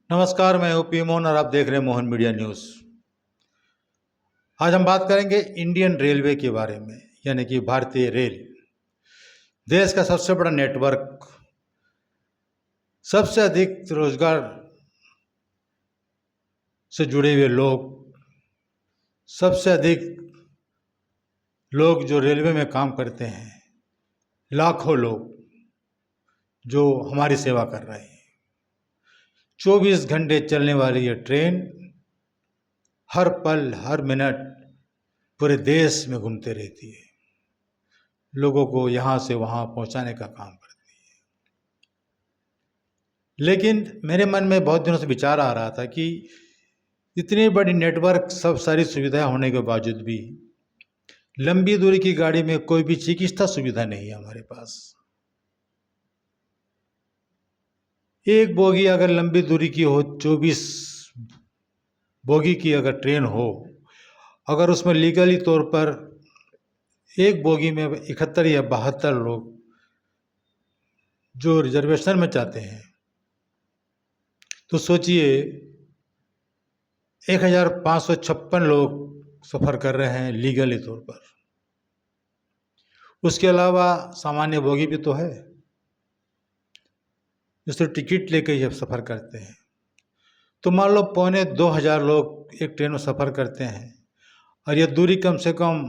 नमस्कार, मैं हूं पी मोहन और आप देख रहे हैं मोहन मीडिया न्यूज़। आज हम बात करेंगे इंडियन रेलवे के बारे में, यानी कि भारतीय रेल। देश का सबसे बड़ा नेटवर्क, सबसे अधिक रोजगार से जुड़े हुए लोग, सबसे अधिक लोग जो रेलवे में काम करते हैं, लाखों लोग जो हमारी सेवा कर रहे हैं। 24 घंटे चलने वाली ये ट्रेन हर पल हर मिनट पूरे देश में घूमते रहती है, लोगों को यहाँ से वहाँ पहुँचाने का काम करती है। लेकिन मेरे मन में बहुत दिनों से विचार आ रहा था कि इतनी बड़ी नेटवर्क, सब सारी सुविधाएं होने के बावजूद भी लंबी दूरी की गाड़ी में कोई भी चिकित्सा सुविधा नहीं है हमारे पास। एक बोगी अगर लंबी दूरी की हो, 24 बोगी की अगर ट्रेन हो, अगर उसमें लीगली तौर पर एक बोगी में 71 या 72 लोग जो रिजर्वेशन में चाहते हैं, तो सोचिए 1556 लोग सफ़र कर रहे हैं लीगली तौर पर। उसके अलावा सामान्य बोगी भी तो है, जिससे टिकट लेकर ये सफ़र करते हैं। तो मान लो 2500 लोग एक ट्रेन में सफ़र करते हैं और ये दूरी कम से कम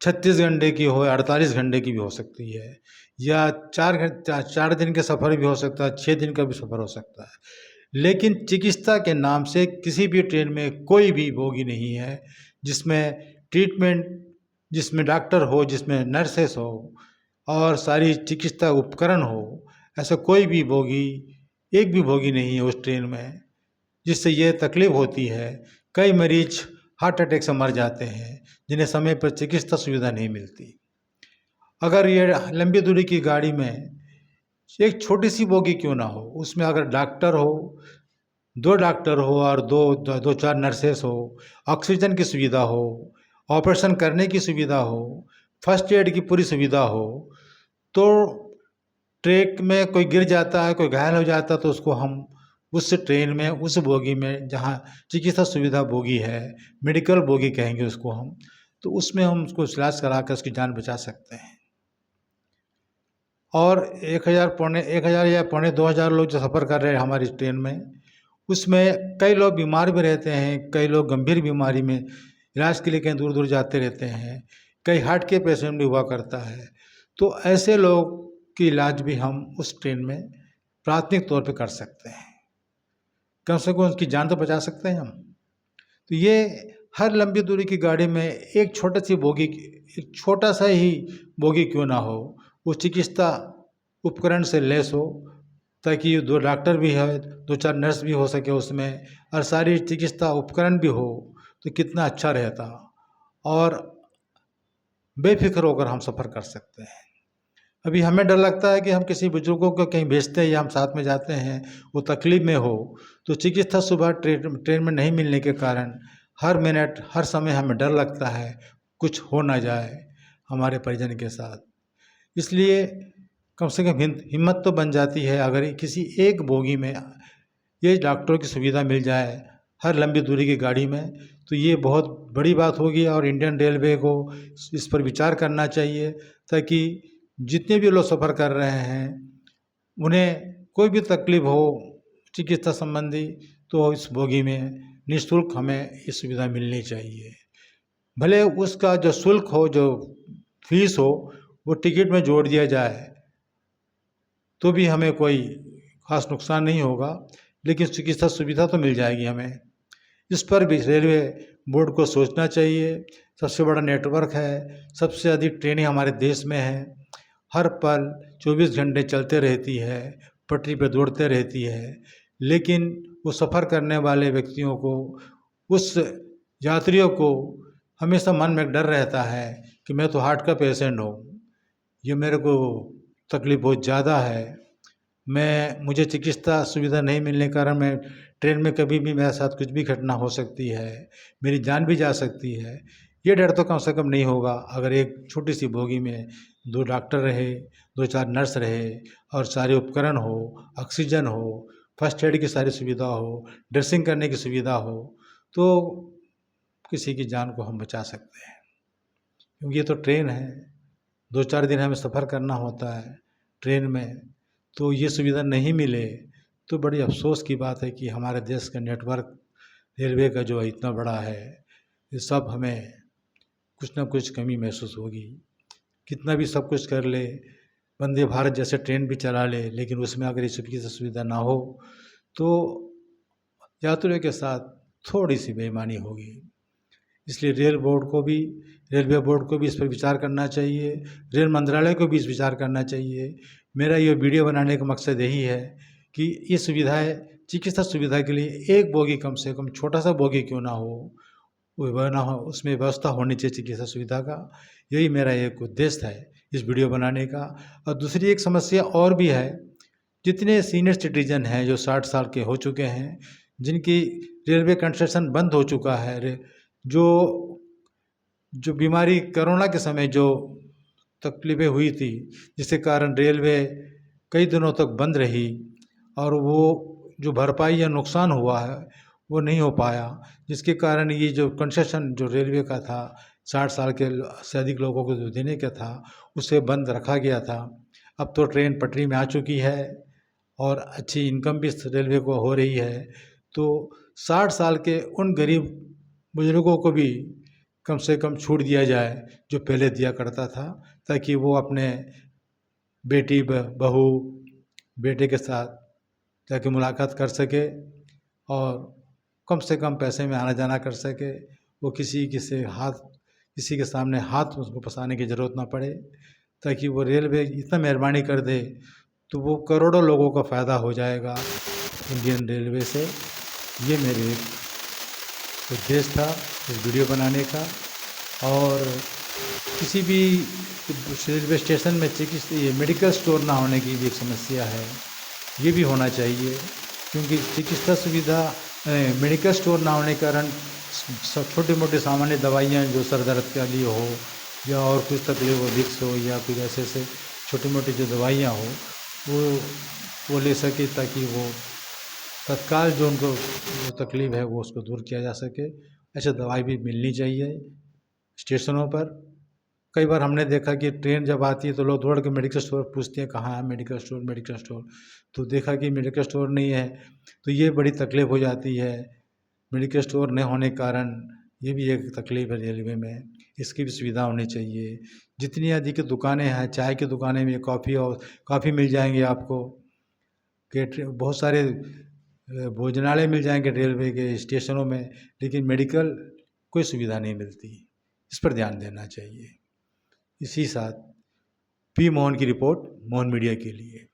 36 घंटे की हो, 48 घंटे की भी हो सकती है, या 4 दिन के सफ़र भी हो सकता है, 6 दिन का भी सफ़र हो सकता है। लेकिन चिकित्सा के नाम से किसी भी ट्रेन में कोई भी बोगी नहीं है जिसमें ट्रीटमेंट, जिसमें डॉक्टर हो, जिसमें नर्सेस हो और सारी चिकित्सा उपकरण हो। ऐसा कोई भी बोगी, एक भी बोगी नहीं है उस ट्रेन में, जिससे ये तकलीफ़ होती है। कई मरीज हार्ट अटैक से मर जाते हैं जिन्हें समय पर चिकित्सा सुविधा नहीं मिलती। अगर ये लंबी दूरी की गाड़ी में एक छोटी सी बोगी क्यों ना हो, उसमें अगर डॉक्टर हो, 2 डॉक्टर हो और 2-4 नर्सेस हो, ऑक्सीजन की सुविधा हो, ऑपरेशन करने की सुविधा हो, फर्स्ट एड की पूरी सुविधा हो, तो ट्रैक में कोई गिर जाता है, कोई घायल हो जाता है, तो उसको हम उस ट्रेन में, उस बोगी में जहाँ चिकित्सा सुविधा बोगी है, मेडिकल बोगी कहेंगे उसको हम, तो उसमें हम उसको इलाज करा कर उसकी जान बचा सकते हैं। और 1000 या 1500 लोग जो सफ़र कर रहे हैं हमारी ट्रेन में, उसमें कई लोग बीमार भी रहते हैं, कई लोग गंभीर बीमारी में इलाज के लिए कहीं दूर दूर जाते रहते हैं, कई हार्ट के पेशेंट भी हुआ करता है। तो ऐसे लोग की इलाज भी हम उस ट्रेन में प्राथमिक तौर पे कर सकते हैं, कम से कम उसकी जान तो बचा सकते हैं हम। तो ये हर लंबी दूरी की गाड़ी में एक एक छोटा सा ही बोगी क्यों ना हो, वो चिकित्सा उपकरण से लैस हो, ताकि 2 डॉक्टर भी है, 2-4 नर्स भी हो सके उसमें, और सारी चिकित्सा उपकरण भी हो, तो कितना अच्छा रहता। और बेफिक्र होकर हम सफ़र कर सकते हैं। अभी हमें डर लगता है कि हम किसी बुजुर्गों को कहीं भेजते हैं या हम साथ में जाते हैं, वो तकलीफ़ में हो, तो चिकित्सा सुविधा ट्रेन में नहीं मिलने के कारण हर मिनट हर समय हमें डर लगता है कुछ हो ना जाए हमारे परिजन के साथ। इसलिए कम से कम हिम्मत तो बन जाती है अगर किसी एक बोगी में ये डॉक्टरों की सुविधा मिल जाए हर लंबी दूरी की गाड़ी में, तो ये बहुत बड़ी बात होगी। और इंडियन रेलवे को इस पर विचार करना चाहिए, ताकि जितने भी लोग सफ़र कर रहे हैं उन्हें कोई भी तकलीफ़ हो चिकित्सा संबंधी, तो इस बोगी में निःशुल्क हमें ये सुविधा मिलनी चाहिए। भले उसका जो शुल्क हो, जो फीस हो, वो टिकट में जोड़ दिया जाए तो भी हमें कोई ख़ास नुकसान नहीं होगा, लेकिन चिकित्सा सुविधा तो मिल जाएगी हमें। इस पर भी रेलवे बोर्ड को सोचना चाहिए। सबसे बड़ा नेटवर्क है, सबसे अधिक ट्रेनें हमारे देश में हैं, हर पल 24 घंटे चलते रहती है, पटरी पर दौड़ते रहती है, लेकिन वो सफ़र करने वाले व्यक्तियों को, उस यात्रियों को हमेशा मन में एक डर रहता है कि मैं तो हार्ट का पेशेंट हूँ, ये मेरे को तकलीफ़ बहुत ज़्यादा है, मुझे चिकित्सा सुविधा नहीं मिलने के कारण मैं ट्रेन में कभी भी मेरे साथ कुछ भी घटना हो सकती है, मेरी जान भी जा सकती है। ये डर तो कम से कम नहीं होगा अगर एक छोटी सी बोगी में 2 डॉक्टर रहे, 2-4 नर्स रहे और सारे उपकरण हो, ऑक्सीजन हो, फर्स्ट एड की सारी सुविधा हो, ड्रेसिंग करने की सुविधा हो, तो किसी की जान को हम बचा सकते हैं। क्योंकि ये तो ट्रेन है, 2-4 दिन हमें सफ़र करना होता है ट्रेन में, तो ये सुविधा नहीं मिले तो बड़ी अफ़सोस की बात है कि हमारे देश का नेटवर्क रेलवे का जो इतना बड़ा है, ये सब हमें कुछ ना कुछ कमी महसूस होगी। कितना भी सब कुछ कर ले, वंदे भारत जैसे ट्रेन भी चला ले, लेकिन उसमें अगर इस की सुविधा ना हो तो यात्रियों के साथ थोड़ी सी बेईमानी होगी। इसलिए रेलवे बोर्ड को भी इस पर विचार करना चाहिए, रेल मंत्रालय को भी इस विचार करना चाहिए। मेरा ये वीडियो बनाने का मकसद यही है कि ये सुविधाएँ, चिकित्सा सुविधा के लिए एक बोगी कम से कम, छोटा सा बोगी क्यों ना हो, वो बना हो, उसमें व्यवस्था होनी चाहिए चिकित्सा सुविधा का। यही मेरा एक उद्देश्य है इस वीडियो बनाने का। और दूसरी एक समस्या और भी है, जितने सीनियर सिटीजन हैं जो 60 साल के हो चुके हैं, जिनकी रेलवे कंसेशन बंद हो चुका है, जो बीमारी कोरोना के समय जो तकलीफ़ें हुई थी, जिसके कारण रेलवे कई दिनों तक बंद रही और वो जो भरपाई या नुकसान हुआ है वो नहीं हो पाया, जिसके कारण ये जो कंसेशन जो रेलवे का था 60 साल के से अधिक लोगों को जो देने का था, उसे बंद रखा गया था। अब तो ट्रेन पटरी में आ चुकी है और अच्छी इनकम भी रेलवे को हो रही है, तो 60 साल के उन गरीब बुजुर्गों को भी कम से कम छूट दिया जाए जो पहले दिया करता था, ताकि वो अपने बेटी बहू बेटे के साथ जाके मुलाकात कर सके और कम से कम पैसे में आना जाना कर सके। वो किसी के सामने हाथ उसको पसारने की ज़रूरत ना पड़े, ताकि वो रेलवे इतना मेहरबानी कर दे तो वो करोड़ों लोगों का फ़ायदा हो जाएगा इंडियन रेलवे से। ये मेरे उद्देश्य था इस वीडियो बनाने का। और किसी भी रेलवे स्टेशन में ये मेडिकल स्टोर ना होने की भी एक समस्या है, ये भी होना चाहिए, क्योंकि चिकित्सा सुविधा मेडिकल स्टोर ना होने के कारण छोटी मोटी सामान्य दवाइयाँ जो सर दर्द के लिए हो या और कुछ तकलीफ हो, विक्स हो या कुछ ऐसे छोटी मोटी जो दवाइयाँ हो वो ले सके, ताकि वो तत्काल जो उनको जो तकलीफ़ है वो उसको दूर किया जा सके। ऐसे दवाई भी मिलनी चाहिए स्टेशनों पर। कई बार हमने देखा कि ट्रेन जब आती है तो लोग दौड़ के मेडिकल स्टोर पूछते हैं, कहाँ है मेडिकल स्टोर, तो देखा कि मेडिकल स्टोर नहीं है, तो ये बड़ी तकलीफ़ हो जाती है। मेडिकल स्टोर नहीं होने के कारण ये भी एक तकलीफ़ है रेलवे में, इसकी भी सुविधा होनी चाहिए। जितनी अधिक दुकानें हैं, चाय की दुकानें में काफ़ी मिल जाएंगे आपको, बहुत सारे भोजनालय मिल जाएंगे रेलवे के स्टेशनों में, लेकिन मेडिकल कोई सुविधा नहीं मिलती। इस पर ध्यान देना चाहिए। इसी साथ पी मोहन की रिपोर्ट, मोहन मीडिया के लिए।